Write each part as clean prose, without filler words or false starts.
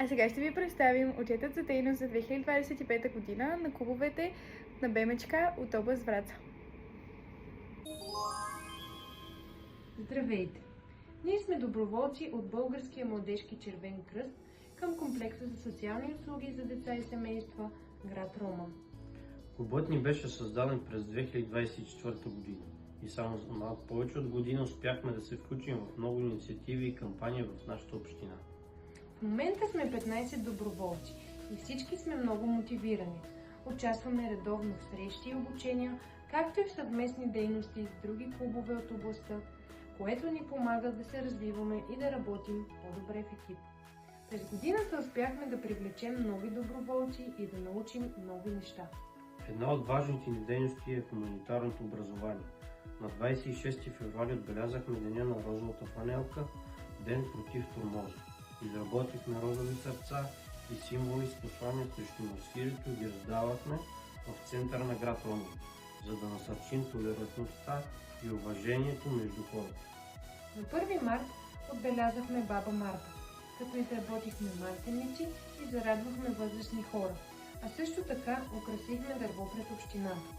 А сега ще ви представим отчетът за дейност за 2025 година на клубовете на БМЧК от област Враца. Здравейте! Ние сме доброволци от Българския младежки червен кръст към комплекса за социални услуги за деца и семейства, град Роман. Клубът ни беше създаден през 2024 година и само за малко повече от година успяхме да се включим в много инициативи и кампании в нашата община. В момента сме 15 доброволци и всички сме много мотивирани. Участваме редовно в срещи и обучения, както и в съвместни дейности с други клубове от областта, което ни помага да се развиваме и да работим по-добре в екип. През годината успяхме да привлечем нови доброволци и да научим нови неща. Една от важните ни дейности е хуманитарното образование. На 26 февруари отбелязахме Деня на розовата фланелка, Ден против тормоза. Изработихме розови сърца и символи с послания срещу насилието и ги раздавахме в центъра на град Роман, за да насърчим толерантността и уважението между хората. На 1 март отбелязахме Баба Марта, като изработихме мартеници и зарадвахме възрастни хора, а също така украсихме дърво пред общината.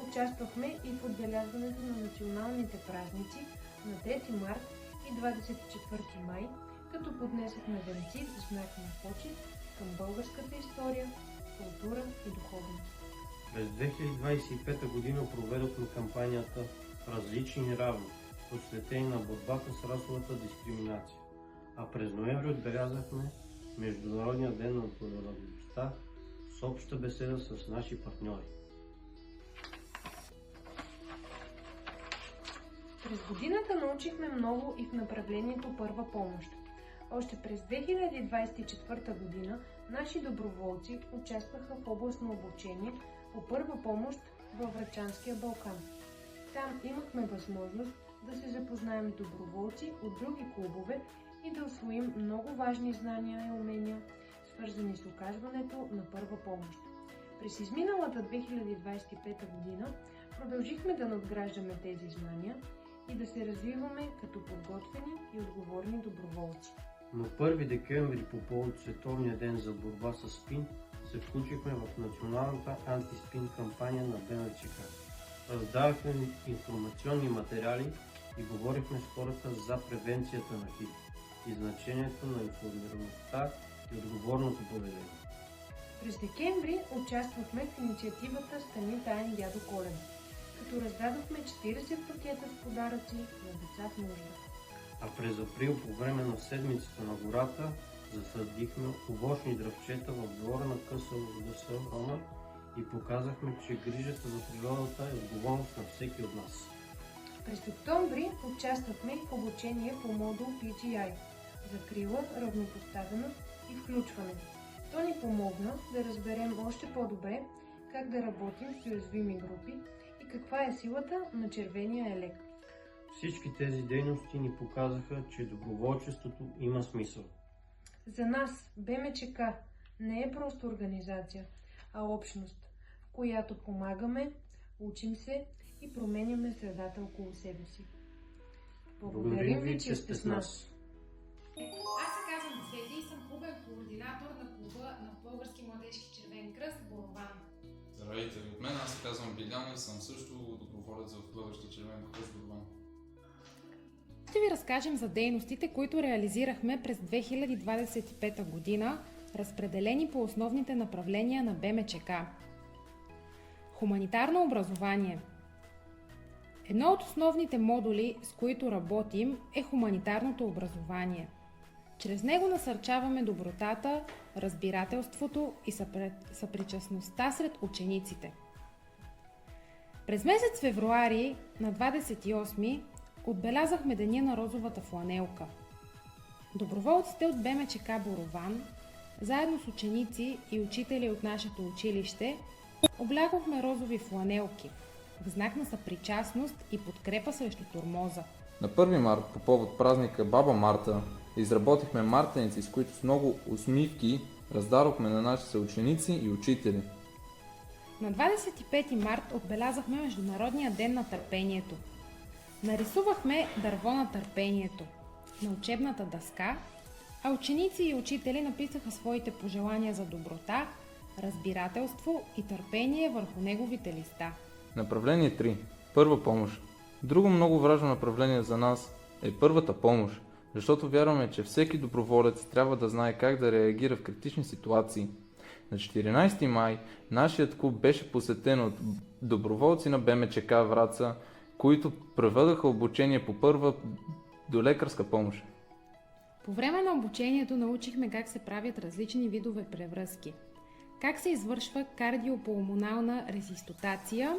Участвахме и в отбелязването на националните празници на 3 март и 24 май, като поднесохме венци в знак на почит към българската история, култура и духовност. През 2025 година проведохме кампанията "Различни равни", посветени на борбата с расовата дискриминация. А през ноември отбелязахме Международния ден на толерантността с обща беседа с наши партньори. През годината научихме много и в направлението първа помощ. Още през 2024 година наши доброволци участваха в областно обучение по първа помощ във Врачанския Балкан. Там имахме възможност да се запознаем с доброволци от други клубове и да усвоим много важни знания и умения, свързани с оказването на първа помощ. През изминалата 2025 година продължихме да надграждаме тези знания и да се развиваме като подготвени и отговорни доброволци. На 1 декември по повод Световния ден за борба с СПИН се включихме в националната антиспин кампания на БМЧК. Раздавахме информационни материали и говорихме с хората за превенцията на ХИВ и значението на информираността и отговорното поведение. През декември участвахме в инициативата "Стани таен дядо Коледа", като раздадохме 40 пакета с подаръци на деца в нужда. А през април по време на седмицата на гората засадихме овощни дръвчета в двора на КСОДС Роман и показахме, че грижата за природата е отговорност на всеки от нас. През октомври участвахме в обучение по модул PGI – закрила, равнопоставеност и включване. То ни помогна да разберем още по-добре как да работим с уязвими групи и каква е силата на червения елек. Всички тези дейности ни показаха, че доброволчеството има смисъл. За нас БМЧК не е просто организация, а общност, в която помагаме, учим се и променяме средата около себе си. Благодарим ви, че сте с нас! Аз се казвам Цвети и съм клубен координатор на клуба на Български младежки червен кръст Борован. Здравейте, от мен аз се казвам Билян и съм също доброволец в Български червен кръст Борован. Ще ви разкажем за дейностите, които реализирахме през 2025 година, разпределени по основните направления на БМЧК. Хуманитарно образование. Едно от основните модули, с които работим, е хуманитарното образование. Чрез него насърчаваме добротата, разбирателството и съпричастността сред учениците. През месец февруари на 28 отбелязахме Деня на розовата фланелка. Доброволците от БМЧК Борован, заедно с ученици и учители от нашето училище, облякохме розови фланелки в знак на съпричастност и подкрепа срещу тормоза. На 1 март по повод празника Баба Марта изработихме мартеници, с които с много усмивки раздадохме на нашите съученици и учители. На 25 март отбелязахме Международния ден на търпението. Нарисувахме дърво на търпението на учебната дъска а ученици и учители написаха своите пожелания за доброта, разбирателство и търпение върху неговите листа. Направление 3. Първа помощ. Друго много важно направление за нас е първата помощ, защото вярваме, че всеки доброволец трябва да знае как да реагира в критични ситуации. На 14 май нашият клуб беше посетен от доброволци на БМЧК Враца, които проведоха обучение по първа до лекарска помощ. По време на обучението научихме как се правят различни видове превръзки, как се извършва кардиопулмонална резистотация,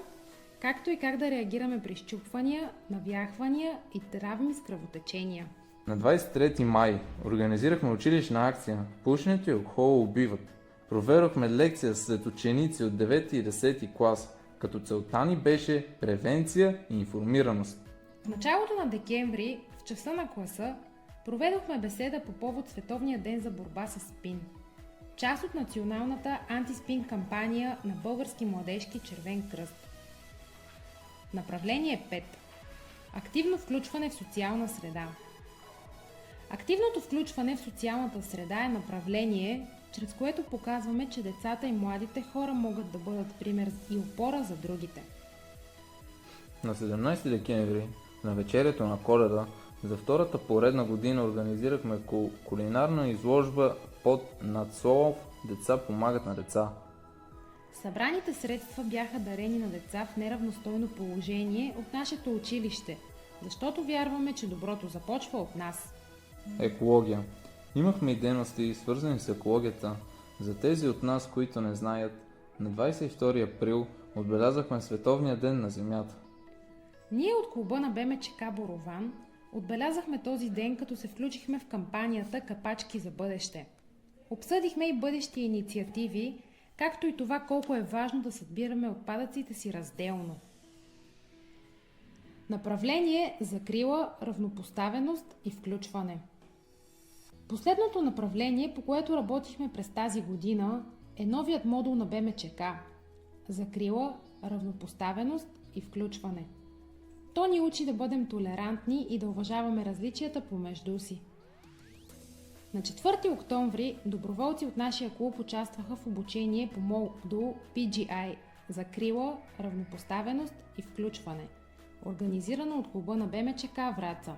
както и как да реагираме при счупвания, навяхвания и травми с кръвотечения. На 23 май организирахме училищна акция "Пушенето и алкохола убиват". Проведохме лекция след ученици от 9 и 10 клас, като целта ни беше превенция и информираност. В началото на декември, в часа на класа, проведохме беседа по повод Световния ден за борба с СПИН. Част от националната антиспин кампания на Български младежки Червен кръст. Направление 5. Активно включване в социална среда. Активното включване в социалната среда е направление, чрез което показваме, че децата и младите хора могат да бъдат пример и опора за другите. На 17 декември, на вечерието на Коледа, за втората поредна година организирахме кулинарна изложба под надслов "Деца помагат на деца". Събраните средства бяха дарени на деца в неравностойно положение от нашето училище, защото вярваме, че доброто започва от нас. Екология. Имахме и дейности, свързани с екологията. За тези от нас, които не знаят, на 22 април отбелязахме Световния ден на Земята. Ние от клуба на БМЧК Борован отбелязахме този ден, като се включихме в кампанията "Капачки за бъдеще". Обсъдихме и бъдещи инициативи, както и това колко е важно да събираме отпадъците си разделно. Направление "Закрила, равнопоставеност и включване". Последното направление, по което работихме през тази година, е новият модул на БМЧК "Закрила, равнопоставеност и включване". То ни учи да бъдем толерантни и да уважаваме различията помежду си. На 4 октомври доброволци от нашия клуб участваха в обучение по модул PGI "Закрила, равнопоставеност и включване", организирано от клуба на БМЧК Враца.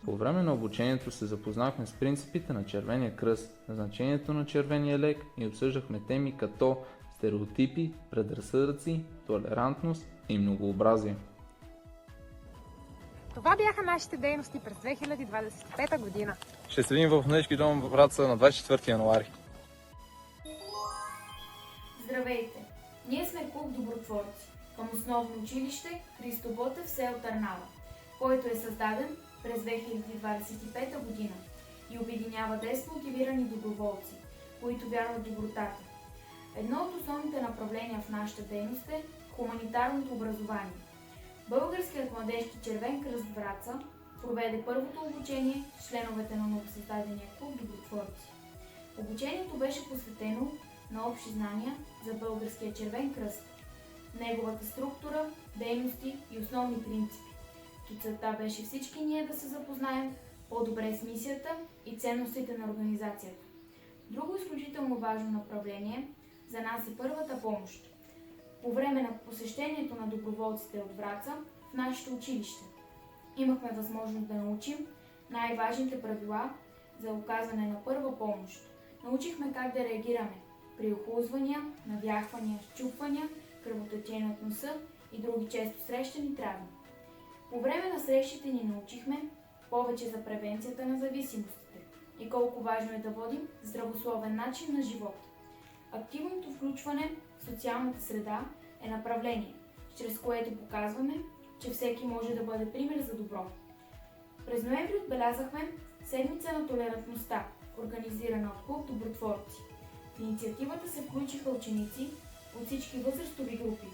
По време на обучението се запознахме с принципите на Червения кръст, значението на червения лек и обсъждахме теми като стереотипи, предразсъдъци, толерантност и многообразие. Това бяха нашите дейности през 2025 година. Ще се видим в Младежки дом в Враца на 24 януари. Здравейте! Ние сме клуб добротворци към основно училище Христо Ботев в село Търнава, който е създаден през 2025 година и обединява 10 мотивирани доброволци, които вярват в добротата. Едно от основните направления в нашата дейност е хуманитарното образование. Българският младежки Червен кръст в Враца проведе първото обучение с членовете на новосъздадения клуб добротворци. Обучението беше посветено на общи знания за Българския Червен кръст, неговата структура, дейности и основни принципи. Целта беше всички ние да се запознаем по-добре с мисията и ценностите на организацията. Друго изключително важно направление за нас е първата помощ. По време на посещението на доброволците от Враца в нашето училище имахме възможност да научим най-важните правила за оказване на първа помощ. Научихме как да реагираме при охлузвания, навяхвания, счупвания, кръвотечение от носа и други често срещани травми. По време на срещите ни научихме повече за превенцията на зависимостите и колко важно е да водим здравословен начин на живот. Активното включване в социалната среда е направление, чрез което показваме, че всеки може да бъде пример за добро. През ноември отбелязахме Седмица на толерантността, организирана от клуб добротворци. В инициативата се включиха ученици от всички възрастови групи.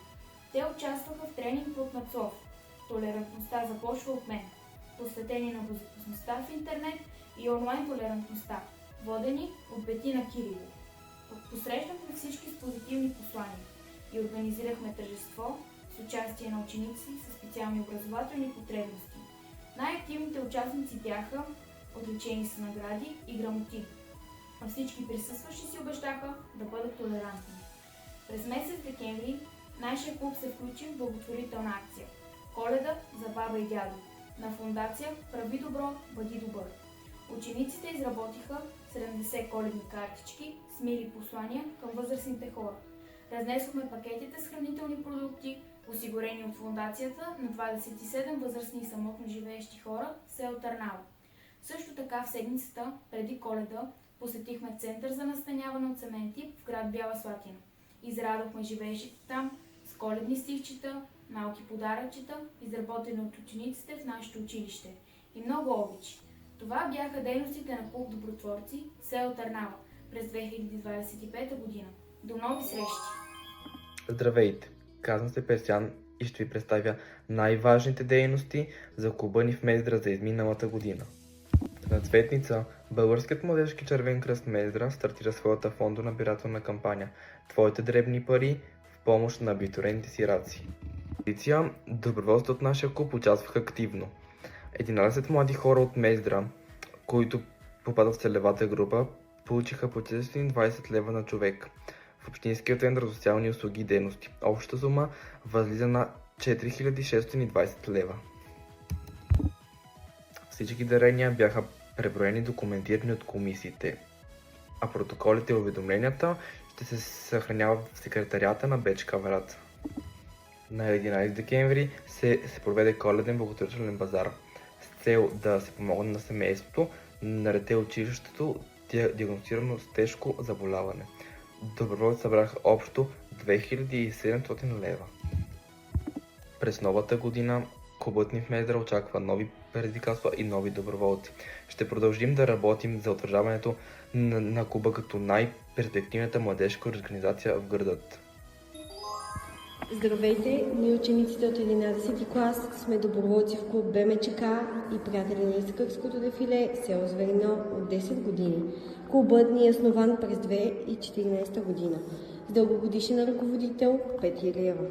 Те участваха в тренинг под надслов "Толерантността започва от мен", посветени на безопасността в интернет и онлайн толерантността, водени от Бетина Кирилова. Посрещнахме всички с позитивни послания и организирахме тържество с участие на ученици със специални образователни потребности. Най-активните участници бяха отличени с награди и грамоти. А всички присъстващи си обещаха да бъдат толерантни. През месец декември нашия клуб се включи в благотворителна акция Коледа за баба и дядо на фондация Прави добро, бъди добър. Учениците изработиха 70 коледни картички с мили послания към възрастните хора. Разнесохме пакетите с хранителни продукти, осигурени от фондацията на 27 възрастни и самотно живеещи хора в село Търнава. Също така в седмицата преди Коледа посетихме център за настаняване от семеен в град Бяла Слатина. Израдохме живеещите там с коледни стихчета, малки подаръчета, изработени от учениците в нашето училище и много обичи. Това бяха дейностите на клуб Добротворци село Търнава през 2025 година. До нови срещи! Здравейте! Казвам се Персян и ще ви представя най-важните дейности за клуба ни в Мездра за изминалата година. На Цветница Българският младежки червен кръст Мездра стартира своята фондонабирателна кампания «Твоите дребни пари в помощ на абитуриентите сираци». Полиция, доброволците от нашия клуб участваха активно. 11 млади хора от Мездра, които попадат в целевата група, получиха по 420 лева на човек в Общинския център за социални услуги и дейности. Общата сума възлиза на 4620 лева. Всички дарения бяха преброени и документирани от комисиите, а протоколите и уведомленията ще се съхраняват в секретарията на БЧК Враца. На 11 декември се проведе коледен благотворителен базар с цел да се помогне на семейството на дете училището, диагностирано с тежко заболяване. Доброволци събраха общо 2700 лева. През новата година клубът ни в Мездра очаква нови предизвикателства и нови доброволци. Ще продължим да работим за утвърждаването на клуба като най-перспективната младежка организация в градът. Здравейте! Ние учениците от 11 клас сме доброволци в клуб БМЧК и приятели на Искърското дефиле село Зверино от 10 години. Клубът ни е основан през 2014 година с дългогодишен ръководител Петя Илиева.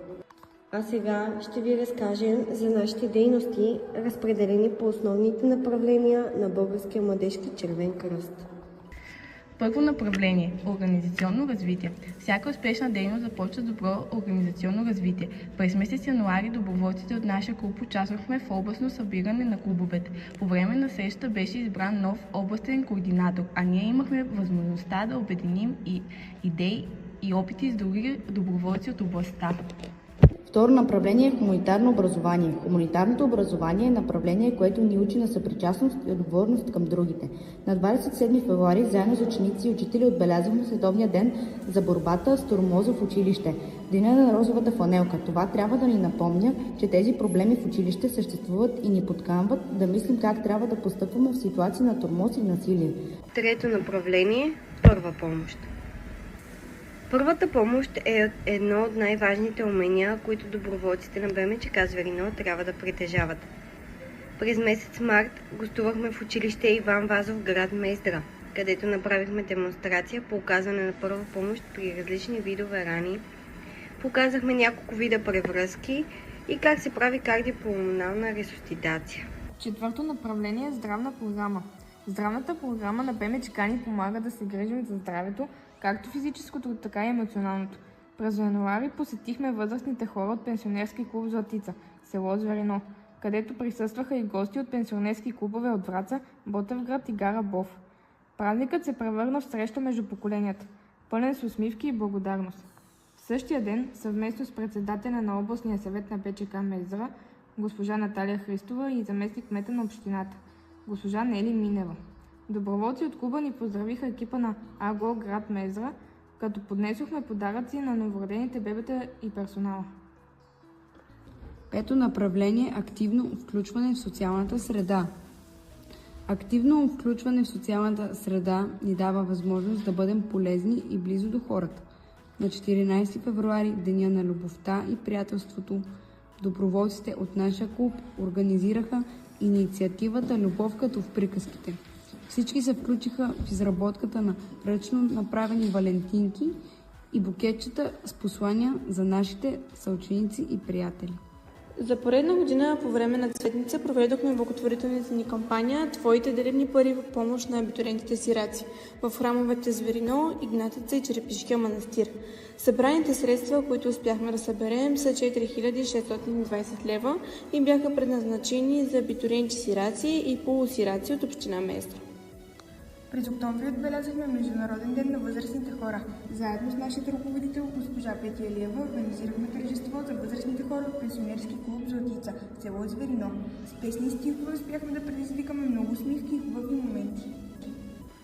А сега ще ви разкажем за нашите дейности, разпределени по основните направления на Българския младежки червен кръст. Първо направление – организационно развитие. Всяка успешна дейност започва с добро организационно развитие. През месец януари доброволците от нашия клуб участвахме в областно събиране на клубовете. По време на срещата беше избран нов областен координатор, а ние имахме възможността да обединим и идеи и опити с други доброволци от областта. Второ направление е хуманитарно образование. Хуманитарното образование е направление, което ни учи на съпричастност и отговорност към другите. На 27 февруари заедно с ученици и учители отбелязваме Световния ден за борбата с тормоза в училище. Деня на розовата фланелка. Това трябва да ни напомня, че тези проблеми в училище съществуват и ни подканват да мислим как трябва да постъпваме в ситуации на тормоз и насилие. Трето направление – първа помощ. Първата помощ е едно от най-важните умения, които доброволците на БМЧК Зверино трябва да притежават. През месец март гостувахме в училище Иван Вазов, град Мездра, където направихме демонстрация по оказване на първа помощ при различни видове рани. Показахме няколко вида превръзки и как се прави кардиопулмонална ресусцитация. Четвърто направление е здравна програма. Здравната програма на БМЧК ни помага да се грижим за здравето, както физическото, така и емоционалното. През януари посетихме възрастните хора от пенсионерски клуб Златица, село Зверино, където присъстваха и гости от пенсионерски клубове от Враца, Ботевград и Гара Бов. Празникът се превърна в среща между поколенията, пълен с усмивки и благодарност. В същия ден, съвместно с председателя на областния съвет на БЧК Мездра, госпожа Наталия Христова и заместник кмета на общината, госпожа Нели Минева. Доброволци от клуба ни поздравиха екипа на АГО град Мездра, като поднесохме подаръци на новородените бебета и персонала. Пето направление – активно включване в социалната среда. Активно включване в социалната среда ни дава възможност да бъдем полезни и близо до хората. На 14 февруари, Деня на любовта и приятелството, доброволците от нашия клуб организираха инициативата «Любов като в приказките». Всички се включиха в изработката на ръчно направени валентинки и букетчета с послания за нашите съученици и приятели. За поредна година по време на Цветница проведохме благотворителната ни кампания «Твоите дребни пари в помощ на абитуриентите сираци» в храмовете Зверино, Игнатица и Черепишкия манастир. Събраните средства, които успяхме да съберем, са 4620 лева и бяха предназначени за абитуриенти сираци и полусираци от община Мездра. През октомври отбелязахме Международен ден на възрастните хора. Заедно с нашия ръководител госпожа Петя Илиева организирахме тържество за възрастните хора в пенсионерски клуб Златица в село Зверино. С песни и стихове успяхме да предизвикаме много усмивки и хубави моменти.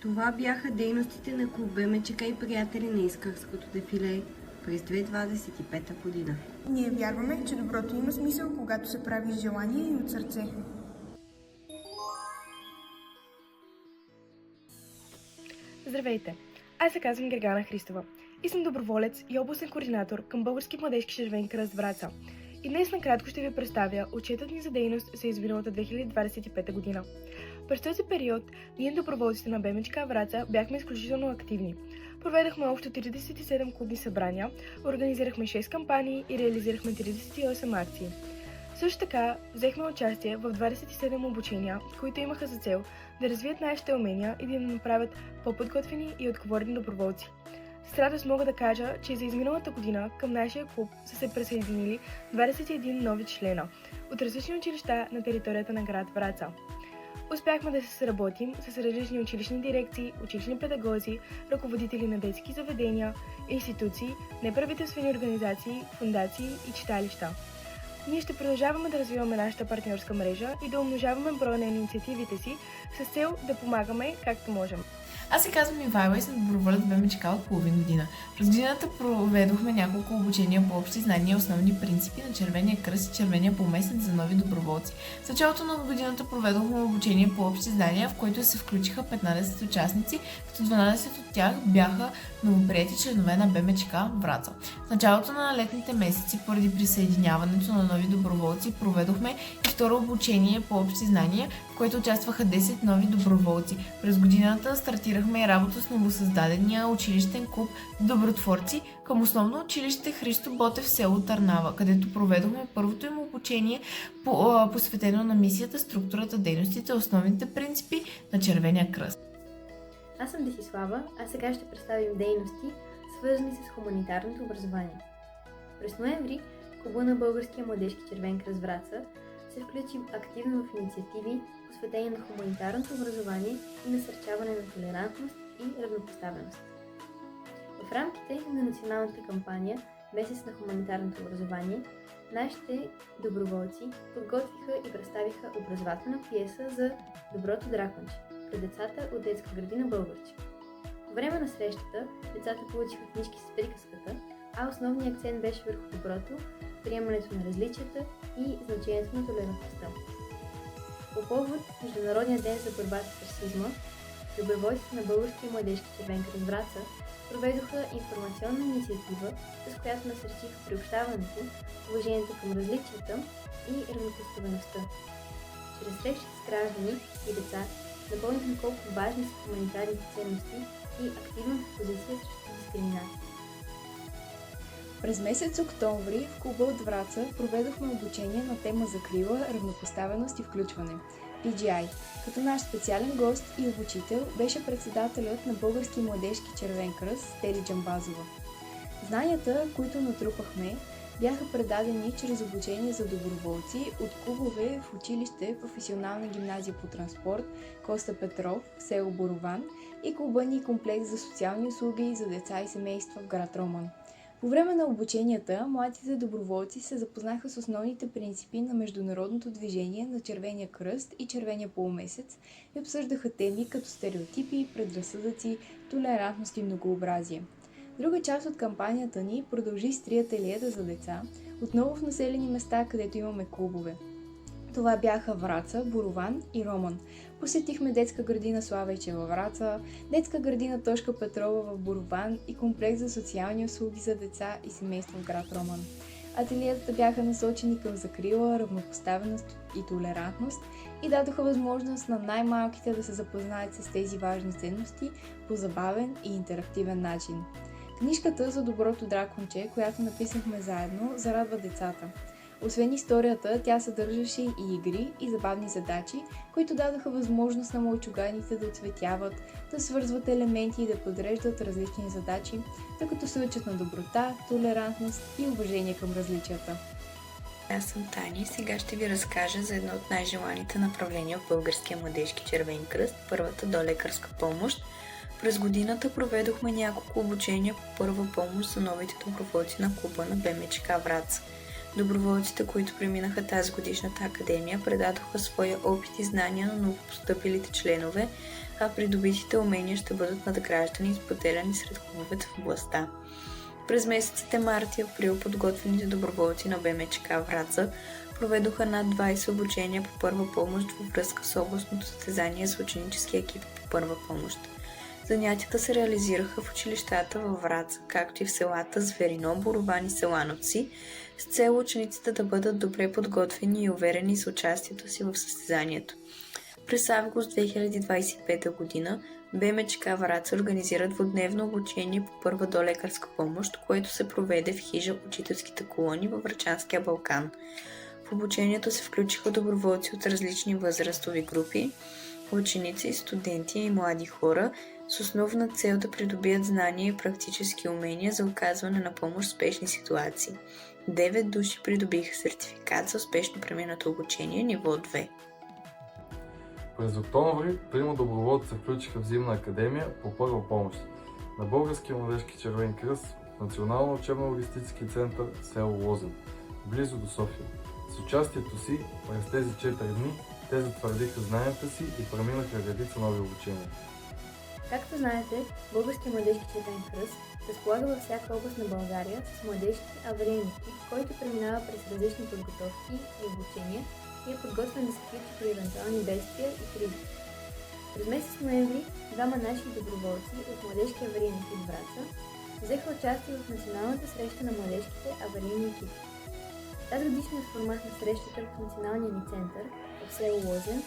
Това бяха дейностите на клуб БМЧК и приятели на Искърското дефиле през 2025 година. Ние вярваме, че доброто има смисъл, когато се прави с желание и от сърце. Здравейте! Аз се казвам Гергана Христова и съм доброволец и областен координатор към Български младежки червен кръст Враца. И днес накратко ще ви представя отчетът ни за дейност за изминалата 2025 година. През този период ние доброволците на БМЧК Враца бяхме изключително активни. Проведахме общо 37 клубни събрания, организирахме 6 кампании и реализирахме 38 акции. Също така взехме участие в 27 обучения, които имаха за цел да развият нашите умения и да ни направят по-подготвени и отговорни доброволци. С радост мога да кажа, че за изминалата година към нашия клуб са се присъединили 21 нови члена от различни училища на територията на град Враца. Успяхме да се сработим с различни училищни дирекции, училищни педагози, ръководители на детски заведения, институции, неправителствени организации, фондации и читалища. Ние ще продължаваме да развиваме нашата партньорска мрежа и да умножаваме броя на инициативите си с цел да помагаме както можем. Аз се казвам Ивайла и съм доброволец в БМЧК от половин година. През годината проведохме няколко обучения по общи знания и основни принципи на Червения кръст и Червения полумесец за нови доброволци. В началото на годината проведохме обучение по общи знания, в което се включиха 15 участници, като 12 от тях бяха новоприети членове на БМЧК Враца. В началото на летните месеци, поради присъединяването на нови доброволци, проведохме и второ обучение по общи знания, в което участваха 10 нови доброволци. През годината стартирахме работа с новосъздадения училищен клуб Добротворци към основно училище Христо Ботев в село Търнава, където проведохме първото им обучение посветено на мисията, структурата, дейностите, основните принципи на Червения кръст. Аз съм Десислава, а сега ще представим дейности, свързани с хуманитарното образование. През ноември Клуба на Българския младежки червен кръст Враца се включи активно в инициативи, посветени на хуманитарното образование и насърчаване на толерантност и равнопоставеност. В рамките на националната кампания Месец на хуманитарното образование, нашите доброволци подготвиха и представиха образователна пиеса за Доброто драконче пред децата от детска градина Българче. По време на срещата децата получиха книжки с приказката, а основният акцент беше върху доброто, приемането на различията и значението на толерантността. По повод Международния ден за борбата с расизма, доброволците на Българския младежки червен кръст Враца проведоха информационна инициатива, с която насърчиха приобщаването, уважението към различията и равнопоставеността. Чрез срещи с граждани и деца напомнихме колко важни са хуманитарните ценности и активната позиция срещу дискриминация. През месец октомври в клуба от Враца проведохме обучение на тема закрила, равнопоставеност и включване – PGI. Като наш специален гост и обучител беше председателят на Български младежки червен кръст Стели Джамбазова. Знанията, които натрупахме, бяха предадени чрез обучение за доброволци от клубове в училище Професионална гимназия по транспорт Коста Петров в село Борован и клуба ни комплекс за социални услуги за деца и семейства в град Роман. По време на обученията, младите доброволци се запознаха с основните принципи на международното движение на Червения кръст и Червения полумесец и обсъждаха теми като стереотипи, предразсъдъци, толерантност и многообразие. Друга част от кампанията ни продължи с 3 ателиета за деца, отново в населени места, където имаме клубове. Това бяха Враца, Борован и Роман. Посетихме детска градина Славейче във Враца, детска градина Тошка Петрова в Борован и комплекс за социални услуги за деца и семейства в град Роман. Ателиетата бяха насочени към закрила, равнопоставеност и толерантност и дадоха възможност на най-малките да се запознаят с тези важни ценности по забавен и интерактивен начин. Книжката за Доброто драконче, която написахме заедно, зарадва децата. Освен историята, тя съдържаше и игри и забавни задачи, които дадаха възможност на мълчуганите да оцветяват, да свързват елементи и да подреждат различни задачи, докато се учат на доброта, толерантност и уважение към различията. Аз съм Тани. Сега ще ви разкажа за едно от най-желаните направления в Българския младежки червен кръст, първата долекарска помощ. През годината проведохме няколко обучения по първа помощ за новите доброволци на клуба на БМЧК Враца. Доброволците, които преминаха тази годишната академия, предадоха своя опит и знания на новопостъпилите членове, а придобитите умения ще бъдат надграждани и споделяни сред клубовете в областта. През месеците март и април подготвените доброволци на БМЧК Враца проведоха над 20 обучения по първа помощ във връзка с областното състезание за ученически екип по първа помощ. Занятията се реализираха в училищата във Враца, както и в селата Зверино, Борован и Селановци, с цел учениците да бъдат добре подготвени и уверени за участието си в състезанието. През август 2025 г. БМЧК Враца организира двудневно обучение по първа долекарска помощ, което се проведе в хижа Учителските колони във Врачанския Балкан. В обучението се включиха доброволци от различни възрастови групи, ученици, студенти и млади хора, с основна цел да придобият знания и практически умения за оказване на помощ в спешни ситуации. 9 души придобиха сертификат за успешно преминато обучение ниво 2. През октомври 3 доброволци се включиха в зимна академия по първа помощ на Българския младежки червен кръст в Национално учебно-логистически център село Лозен, близо до София. С участието си през тези 4 дни те затвърдиха знанията си и преминаха редица нови обучения. Както знаете, Българския младежки червен кръст разполага във всяка област на България с младежки аварийен екип, който преминава през различни подготовки и обучения и е подготвен да се включи при евентуални бедствия и кризи. През месец ноември двама наши доброволци от младежки аварийен екип Враца взеха участие в националната среща на младежките аварийни екипи. Тази годишният формат на срещата в националния ни център в село Лозен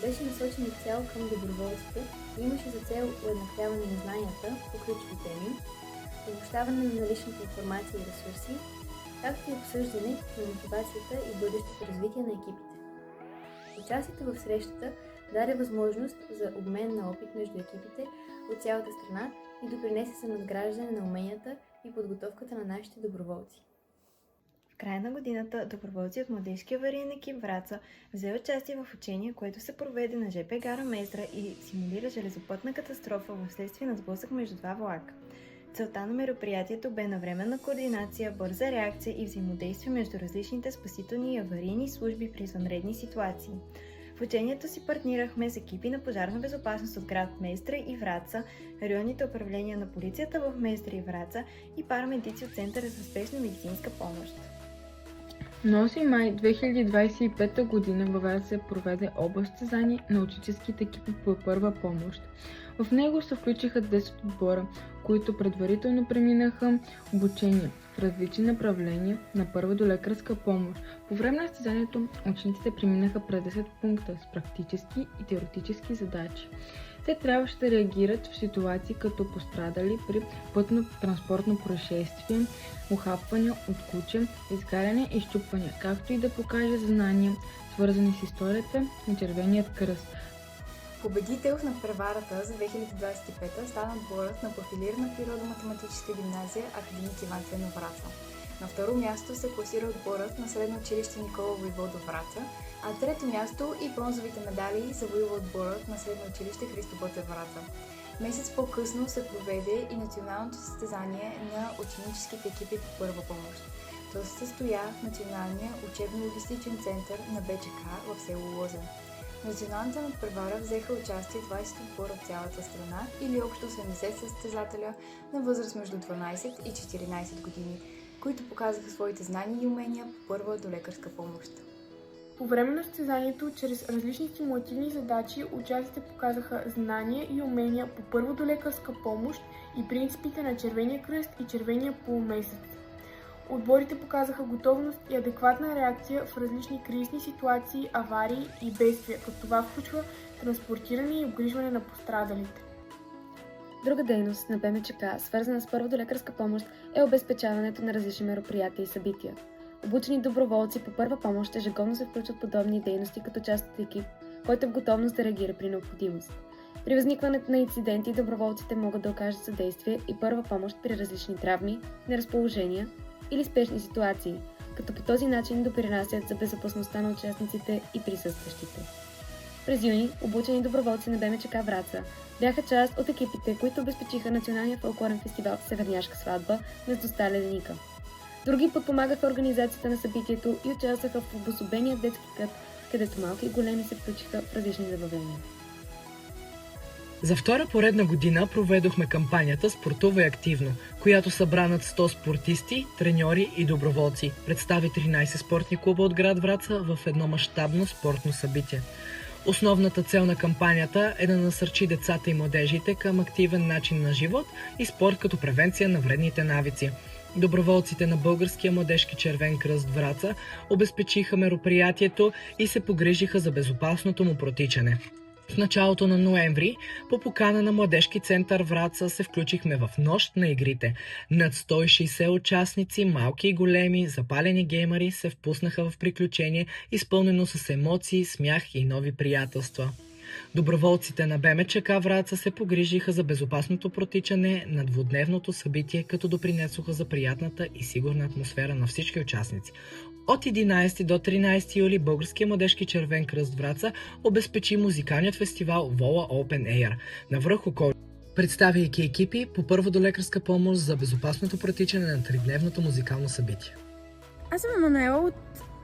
беше насочен изцяло към доброволците и имаше за цел уеднаквяване на знанията по ключови теми, обобщаване на наличната информация и ресурси, както и обсъждане на мотивацията и бъдещото развитие на екипите. Участието в срещата даде възможност за обмен на опит между екипите от цялата страна и допринесе за надграждане на уменията и подготовката на нашите доброволци. В края на годината доброволци от младежкия авариен екип Враца взе участие в учение, което се проведе на ЖП гара Мездра и симулира железопътна катастрофа вследствие на сблъсък между два влака. Целта на мероприятието бе навременна координация, бърза реакция и взаимодействие между различните спасителни и аварийни служби при извънредни ситуации. В учението си партнирахме с екипи на пожарна безопасност от град Мездра и Враца, районните управления на полицията в Мездра и Враца и парамедици от Центъра за спешна медицинска помощ. На 8 май 2025 г. във Враца се проведе област състезание на учителските екипи по първа помощ. В него се включиха 10 отбора, които предварително преминаха обучение в различни направления на първа долекарска помощ. По време на състезанието учениците преминаха през 10 пункта с практически и теоретически задачи. Те трябваше да реагират в ситуации като пострадали при пътно-транспортно происшествие, ухапване от куче, изгаряне и щупване, както и да покаже знания, свързани с историята на Червеният кръст. Победител на преварата за 2025 стана отборът на профилирана природо-математическа гимназия Академик Иван Ценов Враца. На второ място се класира отборът на средно училище Никола Войводов Враца, а трето място и бронзовите медали завоюва отборът на средно училище Христо Ботев Враца. Месец по-късно се проведе и националното състезание на ученическите екипи по първа помощ. То се състоя в Националния учебно-логистичен център на БЧК в село Лозен. В националната надпревара взеха участие 20 отбора от цялата страна или общо 80 състезателя на възраст между 12 и 14 години, които показаха своите знания и умения по първа долекарска помощ. По време на състезанието, чрез различни стимулативни задачи, участниците показаха знания и умения по първа долекарска помощ и принципите на Червения кръст и Червения полумесец. Отборите показаха готовност и адекватна реакция в различни кризисни ситуации, аварии и бедствия, като това включва транспортиране и обгрижване на пострадалите. Друга дейност на БМЧК, свързана с първа долекарска помощ, е обезпечаването на различни мероприятия и събития. Обучени доброволци по първа помощ ежегодно се включват в подобни дейности като част от екип, който е в готовност да реагира при необходимост. При възникването на инциденти доброволците могат да окажат съдействие и първа помощ при различни травми, неразположения или спешни ситуации, като по този начин допринасят за безопасността на участниците и присъстващите. През юни обучени доброволци на БМЧК Враца бяха част от екипите, които обезпечиха националния фолклорен фестивал Северняшка сватба на Стостта Леденика. Други подпомагаха организацията на събитието и участваха в обособения детски кът, където малки и големи се включиха в различни забавления. За втора поредна година проведохме кампанията "Спортувай активно", която събра над 100 спортисти, треньори и доброволци, представи 13 спортни клуба от град Враца в едно мащабно спортно събитие. Основната цел на кампанията е да насърчи децата и младежите към активен начин на живот и спорт като превенция на вредните навици. Доброволците на Българския младежки червен кръст Враца обезпечиха мероприятието и се погрижиха за безопасното му протичане. В началото на ноември, по покана на Младежки център Враца, се включихме в Нощ на игрите. Над 160 участници, малки и големи, запалени геймъри, се впуснаха в приключение, изпълнено с емоции, смях и нови приятелства. Доброволците на БМЧК Враца се погрижиха за безопасното протичане на двудневното събитие, като допринесоха за приятната и сигурна атмосфера на всички участници. От 11 до 13 юли Българския младежки червен кръст Враца обезпечи музикалният фестивал Вола Open Air на връх Околче, представяйки екипи по първа долекарска помощ за безопасното протичане на тридневното музикално събитие. Аз съм Емануела от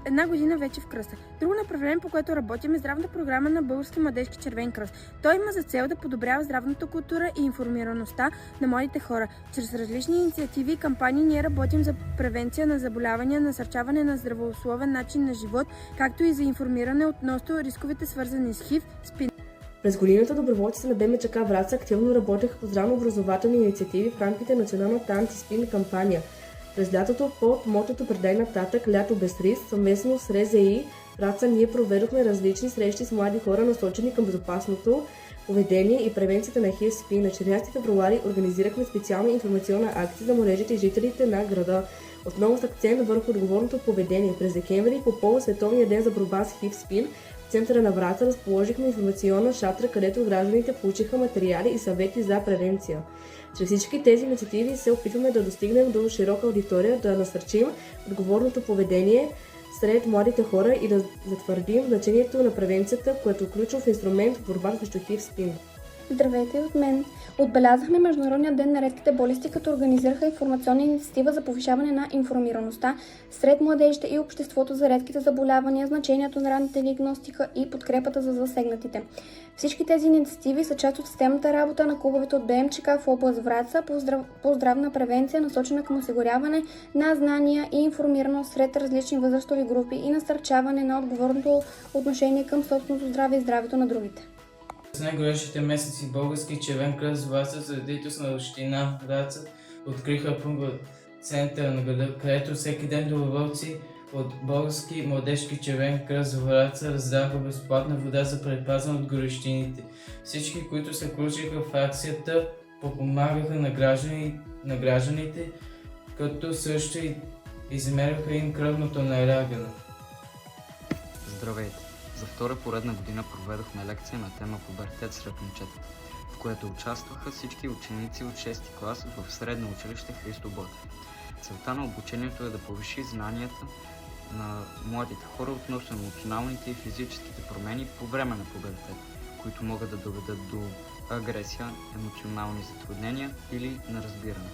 една година вече в кръста. Друго направление, по което работим, е здравната програма на Български младежки червен кръст. Той има за цел да подобрява здравната култура и информираността на младите хора. Чрез различни инициативи и кампании ние работим за превенция на заболявания, насърчаване на здравословен начин на живот, както и за информиране относно рисковете, свързани с ХИВ, СПИН. През годината доброволците на БМЧК Враца активно работеха по здравнообразователни инициативи в рамките на националната антиспин кампания. През лятото под мотото "Предай нататък, лято без риск", съвместно с РЗИ Враца ние проведохме различни срещи с млади хора, насочени към безопасното поведение и превенцията на ХИВ-СПИН. На 14 февруари организирахме специална информационна акция за младежите и жителите на града, отново с акцент върху отговорното поведение. През декември, по повод Световния ден за борба с ХИВ-СПИН, в центъра на Враца разположихме информационна шатра, където гражданите получиха материали и съвети за превенция. Чрез всички тези инициативи се опитваме да достигнем до широка аудитория, да насърчим отговорното поведение сред младите хора и да затвърдим значението на превенцията, което е ключов инструмент в борбата срещу ХИВ-СПИН. Здравейте от мен! Отбелязахме Международния ден на редките болести, като организираха информационна инициатива за повишаване на информираността сред младежите и обществото за редките заболявания, значението на ранната диагностика и подкрепата за засегнатите. Всички тези инициативи са част от системната работа на клубовете от БМЧК в област Враца по здравна превенция, насочена към осигуряване на знания и информираност сред различни възрастови групи и насърчаване на отговорното отношение към собственото здраве и здравето на другите. През най-горещите месеци Български червен кръст Враца, за детето на община Враца, откриха център на града, където всеки ден доброволци от Български младежки червен кръст Враца раздаваха безплатна вода за предпазване от горещините. Всички, които се включиха в акцията, помагаха на гражданите, като също измеряха им кръвното налягане. Здравейте! За втора поредна година проведохме лекция на тема "Пубертет сред момчетата", в което участваха всички ученици от 6-ти клас в средно училище Христо Ботев. Целта на обучението е да повиши знанията на младите хора относно емоционалните и физическите промени по време на пубертет, които могат да доведат до агресия, емоционални затруднения или неразбиране.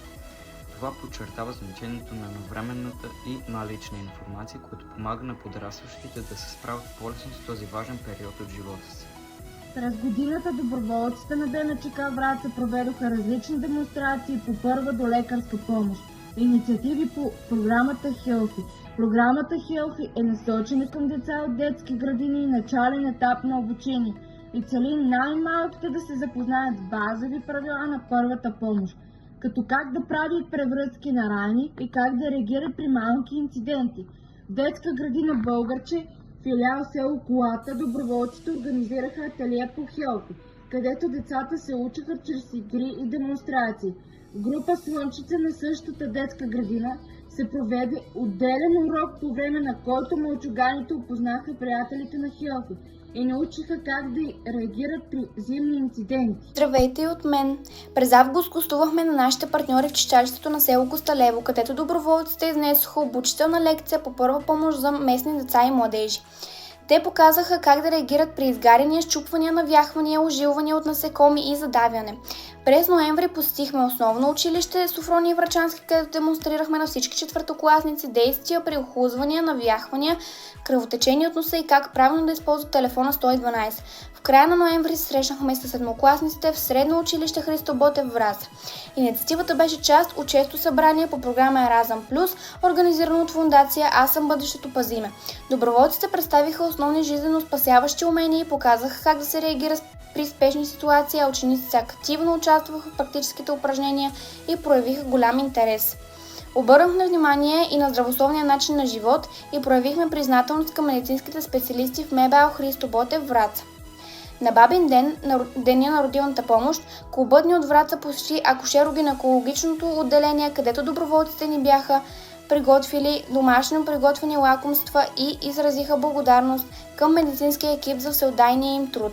Това подчертава значението на навременната и налична информация, което помага на подрастващите да се справят по-лесно с този важен период от живота си. През годината доброволците на БМЧК Враца проведоха различни демонстрации по първа долекарска помощ, инициативи по програмата Healthy. Програмата Healthy е насочена към деца от детски градини и начален етап на обучение и цели най-малките да се запознаят с базови правила на първата помощ, като как да правят превръзки на рани и как да реагират при малки инциденти. В детска градина Българче, филиал село Колата, доброволците организираха ателие по Healthy, където децата се учаха чрез игри и демонстрации. В група Слънчица на същата детска градина се проведе отделен урок, по време на който мълчуганите опознаха приятелите на Хелфи и научиха как да реагират при зимни инциденти. Здравейте и от мен! През август гостувахме на нашите партньори в читалището на село Косталево, където доброволците изнесоха обучителна лекция по първа помощ за местни деца и младежи. Те показаха как да реагират при изгаряния, счупвания, навяхвания, ожилвания от насекоми и задавяне. През ноември посетихме основно училище Софроний Врачански, където демонстрирахме на всички четвъртокласници действия при охлузвания, навяхвания, кръвотечение от носа и как правилно да използват телефона 112. В края на ноември се срещнахме с седмокласниците в средно училище Христо Ботев в Враца. Инициативата беше част от 6-то събрание по програма Еразъм Плюс, организирано от фондация Аз съм бъдещето, пазиме. Доброволците представиха основни жизнено спасяващи умения и показаха как да се реагира при спешни ситуации, а учениците активно участваха в практическите упражнения и проявиха голям интерес. Обърнахме внимание и на здравословния начин на живот и проявихме признателност към медицинските специалисти в МБАЛ Христо Ботев в Враца. На Бабин ден, на Деня на родилната помощ, клубът ни от Враца посети акушеро-гинекологичното отделение, където доброволците ни бяха приготвили домашно приготвени лакомства и изразиха благодарност към медицинския екип за всеотдайния им труд.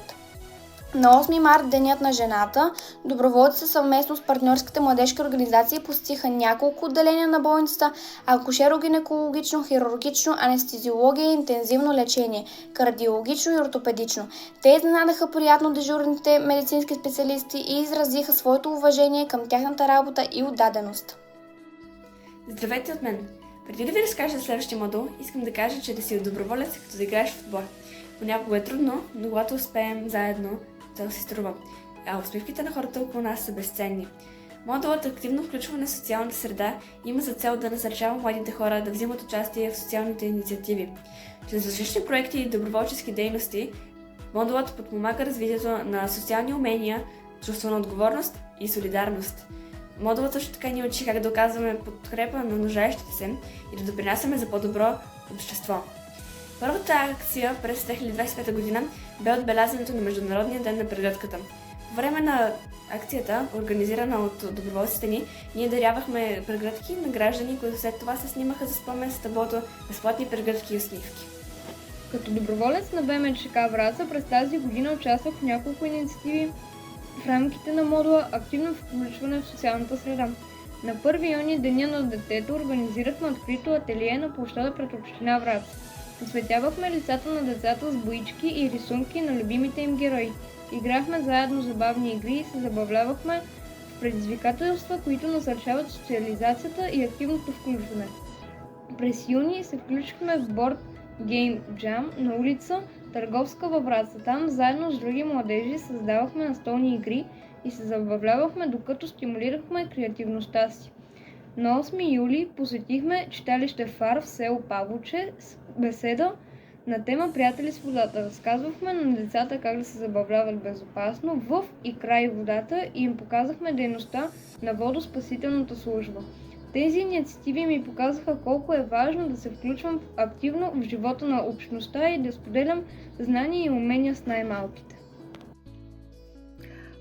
На 8 март, Денят на жената, доброволците съвместно с партньорските младежки организации посетиха няколко отделения на болницата: акушеро-гинекологично, хирургично, анестезиология и интензивно лечение, кардиологично и ортопедично. Те изненадаха приятно дежурните медицински специалисти и изразиха своето уважение към тяхната работа и отдаденост. Здравейте от мен! Преди да ви разкажа за следващия модул, искам да кажа, че да си доброволец, като да играеш в отбор. Понякога е трудно, но когато успеем заедно, то си струва. А усмивките на хората около нас са безценни. Модулът активно включване в социалната среда има за цел да насърчава младите хора да взимат участие в социалните инициативи. Чрез различни проекти и доброволчески дейности, модулът подпомага развитието на социални умения, чувство на отговорност и солидарност. Модулът също така ни учи как да оказваме подкрепа на нуждаещите се и да допринасяме за по-добро общество. Първата акция през 2025 година бе отбелязването на Международния ден на прегръдката. По време на акцията, организирана от доброволците ни, ние дарявахме прегръдки на граждани, които след това се снимаха за спомен с таблото безплатни прегръдки и усмивки. Като доброволец на БМЧК Враца през тази година участвах в няколко инициативи в рамките на модула активно включване в социалната среда. На 1 юни, Деня на детето, организирахме открито ателие на площада пред община Враца. Осветявахме лицата на децата с боички и рисунки на любимите им герои. Играхме заедно забавни игри и се забавлявахме в предизвикателства, които насърчават социализацията и активното включване. През юни се включихме в борд Game Jam на улица Търговска във Враца. Там заедно с други младежи създавахме настолни игри и се забавлявахме, докато стимулирахме креативността си. На 8 юли посетихме читалище ФАР в село Павловче с беседа на тема Приятели с водата. Разказвахме на децата как да се забавляват безопасно в и край водата и им показахме дейността на водоспасителната служба. Тези инициативи ми показаха колко е важно да се включвам активно в живота на общността и да споделям знания и умения с най-малките.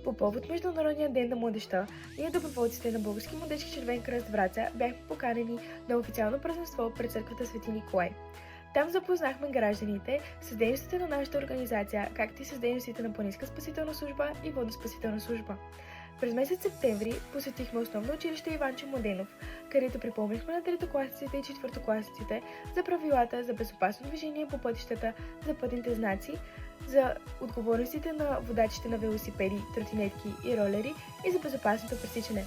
По повод Международния ден на младежта, ние доброволците на Български младежки червен кръст Враца бяхме поканени на официално празненство пред църквата Свети Николай. Там запознахме гражданите с дейностите на нашата организация, както и с дейностите на Планинска спасителна служба и Водоспасителна служба. През месец септември посетихме основно училище Иванчо Младенов, където припомнихме на третокласниците и четвъртокласниците за правилата за безопасно движение по пътищата, за пътните знаци, за отговорностите на водачите на велосипеди, тротинетки и ролери и за безопасното пресичане.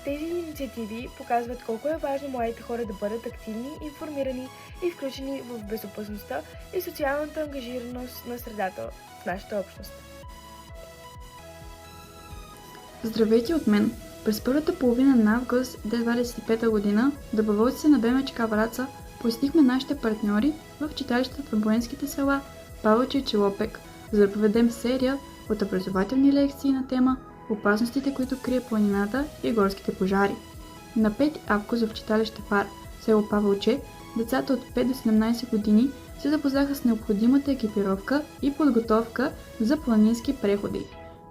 Тези инициативи показват колко е важно младите хора да бъдат активни, информирани и включени в безопасността и социалната ангажираност на средата в нашата общност. Здравейте от мен! През първата половина на август 2025 година доброволците на БМЧК Враца посетихме нашите партньори в читалищата в военските села Павловче и Челопек, за да проведем серия от образователни лекции на тема опасностите, които крие планината и горските пожари. На 5 август в читалище ФАР, село Павловче, децата от 5 до 17 години се запознаха с необходимата екипировка и подготовка за планински преходи,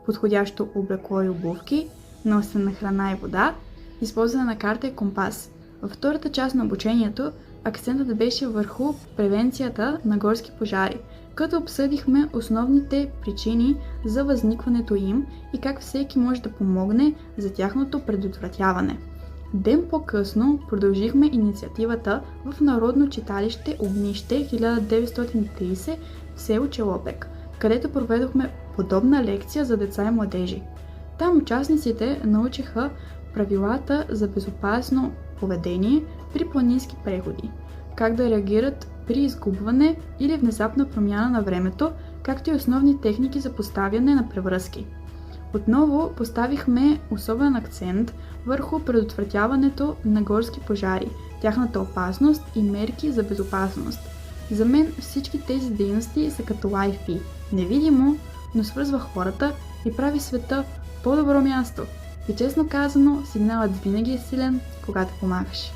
подходящо облекло и обувки, носене на храна и вода, използване на карта и компас. Във втората част на обучението акцентът беше върху превенцията на горски пожари, като обсъдихме основните причини за възникването им и как всеки може да помогне за тяхното предотвратяване. Ден по-късно продължихме инициативата в Народно читалище Огнище 1930 в село Челопек, където проведохме подобна лекция за деца и младежи. Там участниците научиха правилата за безопасно поведение при планински преходи, как да реагират при изгубване или внезапна промяна на времето, както и основни техники за поставяне на превръзки. Отново поставихме особен акцент върху предотвратяването на горски пожари, тяхната опасност и мерки за безопасност. За мен всички тези дейности са като Wi-Fi. Невидимо, но свързва хората и прави света по-добро място. И честно казано, сигналът винаги е силен, когато помагаш.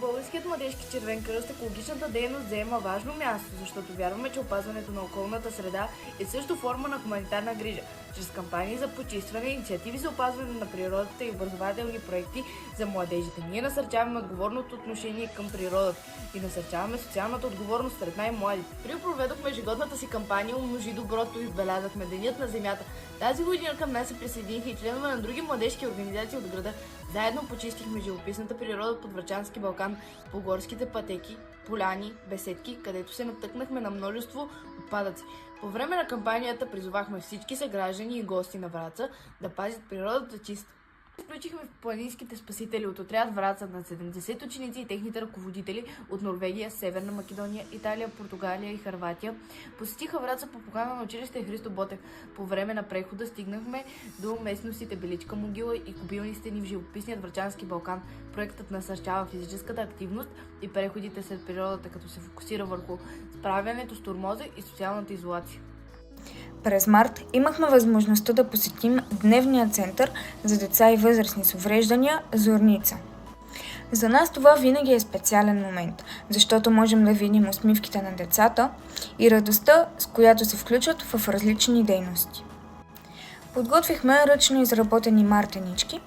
Българският младежки червен кръст екологичната дейност заема важно място, защото вярваме, че опазването на околната среда е също форма на хуманитарна грижа. Чрез кампании за почистване, инициативи за опазване на природата и образователни проекти за младежите. Ние насърчаваме отговорното отношение към природата и насърчаваме социалната отговорност сред най-младите. При проведохме ежегодната си кампания "Умножи доброто" и отбелязахме Денят на земята. Тази година към нас се присъединиха и членове на други младежки организации от града. Заедно почистихме живописната природа под Врачански Балкан, по горските пътеки, поляни, беседки, където се натъкнахме на множество отпадъци. По време на кампанията призовахме всички съграждани и гости на Враца да пазят природата чиста. Включихме в планинските спасители от отряд Враца на 70 ученици и техните ръководители от Норвегия, Северна Македония, Италия, Португалия и Хърватия. Посетиха Враца по покана на училище Христо Ботев. По време на прехода стигнахме до местностите Беличка могила и кобилни стени в живописният Врачански Балкан. Проектът насърчава физическата активност и преходите сред природата, като се фокусира върху справянето с тормоза и социалната изолация. През март имахме възможността да посетим дневния център за деца и възрастни с увреждания Зорница. За нас това винаги е специален момент, защото можем да видим усмивките на децата и радостта, с която се включват в различни дейности. Подготвихме ръчно изработени мартенички,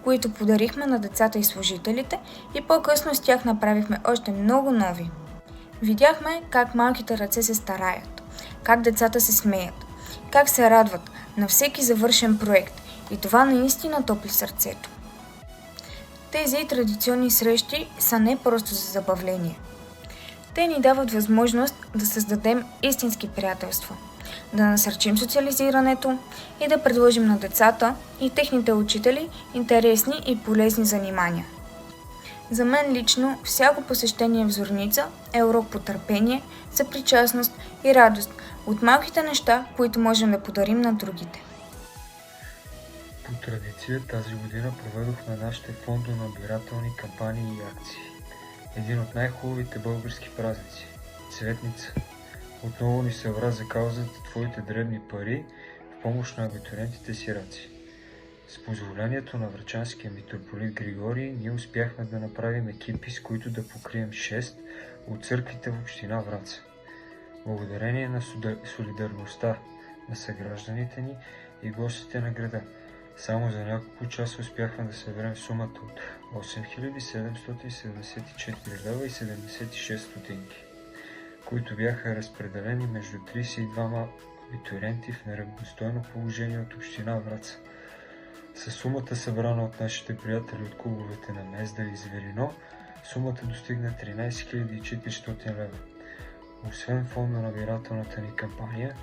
които подарихме на децата и служителите, и по-късно с тях направихме още много нови. Видяхме как малките ръце се стараят, как децата се смеят, как се радват на всеки завършен проект, и това наистина топли сърцето. Тези традиционни срещи са не просто за забавление. Те ни дават възможност да създадем истински приятелства, да насърчим социализирането и да предложим на децата и техните учители интересни и полезни занимания. За мен лично всяко посещение в Зорница е урок по търпение, съпричастност и радост от малките неща, които можем да подарим на другите. По традиция тази година проведохме нашите фондонабирателни кампании и акции. Един от най-хубавите български празници – Цветница. Отново ни събра за каузата "Твоите дребни пари" в помощ на абитуриентите сираци. С позволението на врачанския митрополит Григорий, ние успяхме да направим екипи, с които да покрием 6 от църквите в община Враца. Благодарение на солидарността на съгражданите ни и гостите на града, само за няколко часа успяхме да съберем сумата от 8774 лева и 76 стотинки, които бяха разпределени между 32 абитуриенти в неравностойно положение от община Враца. Със сумата, събрана от нашите приятели от клубовете на Мезда и Зверино, сумата достигна 13 400 лева. Освен фондонабирателната ни кампания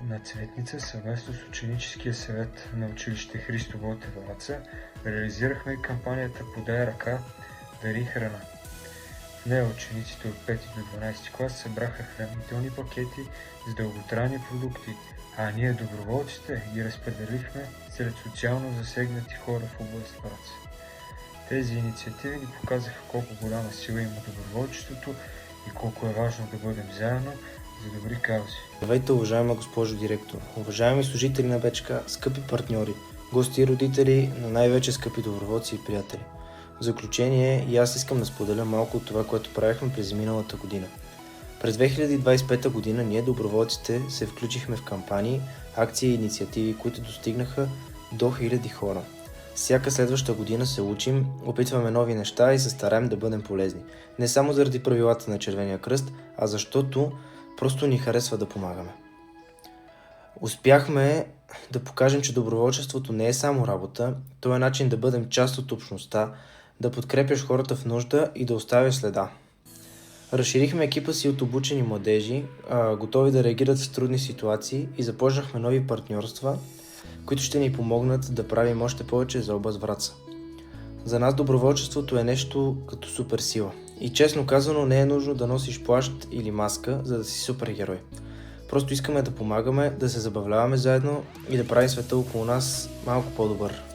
на Цветница, съвместно с ученическия съвет на училище Христо Ботев Враца, реализирахме и кампанията "Подай ръка, дари храна". В нея учениците от 5 до 12 клас събраха хранителни пакети с дълготрайни продукти, а ние, доброволците, ги разпределихме сред социално засегнати хора в област Враца. Тези инициативи ни показаха колко голяма сила има доброволчеството и колко е важно да бъдем заедно за добри каузи. Здравейте, уважаема госпожо директор, уважаеми служители на БЧК, скъпи партньори, гости и родители, но най-вече скъпи доброволци и приятели. В заключение, и аз искам да споделя малко от това, което правихме през миналата година. През 2025 година ние, доброволците, се включихме в кампании, акции и инициативи, които достигнаха до 1000 хора. Всяка следваща година се учим, опитваме нови неща и се стараем да бъдем полезни. Не само заради правилата на Червения кръст, а защото просто ни харесва да помагаме. Успяхме да покажем, че доброволчеството не е само работа, то е начин да бъдем част от общността, да подкрепяш хората в нужда и да оставяш следа. Разширихме екипа си от обучени младежи, готови да реагират в трудни ситуации и започнахме нови партньорства, които ще ни помогнат да правим още повече за област Враца. За нас доброволчеството е нещо като суперсила. И честно казано не е нужно да носиш плащ или маска, за да си супергерой. Просто искаме да помагаме, да се забавляваме заедно и да правим света около нас малко по-добър.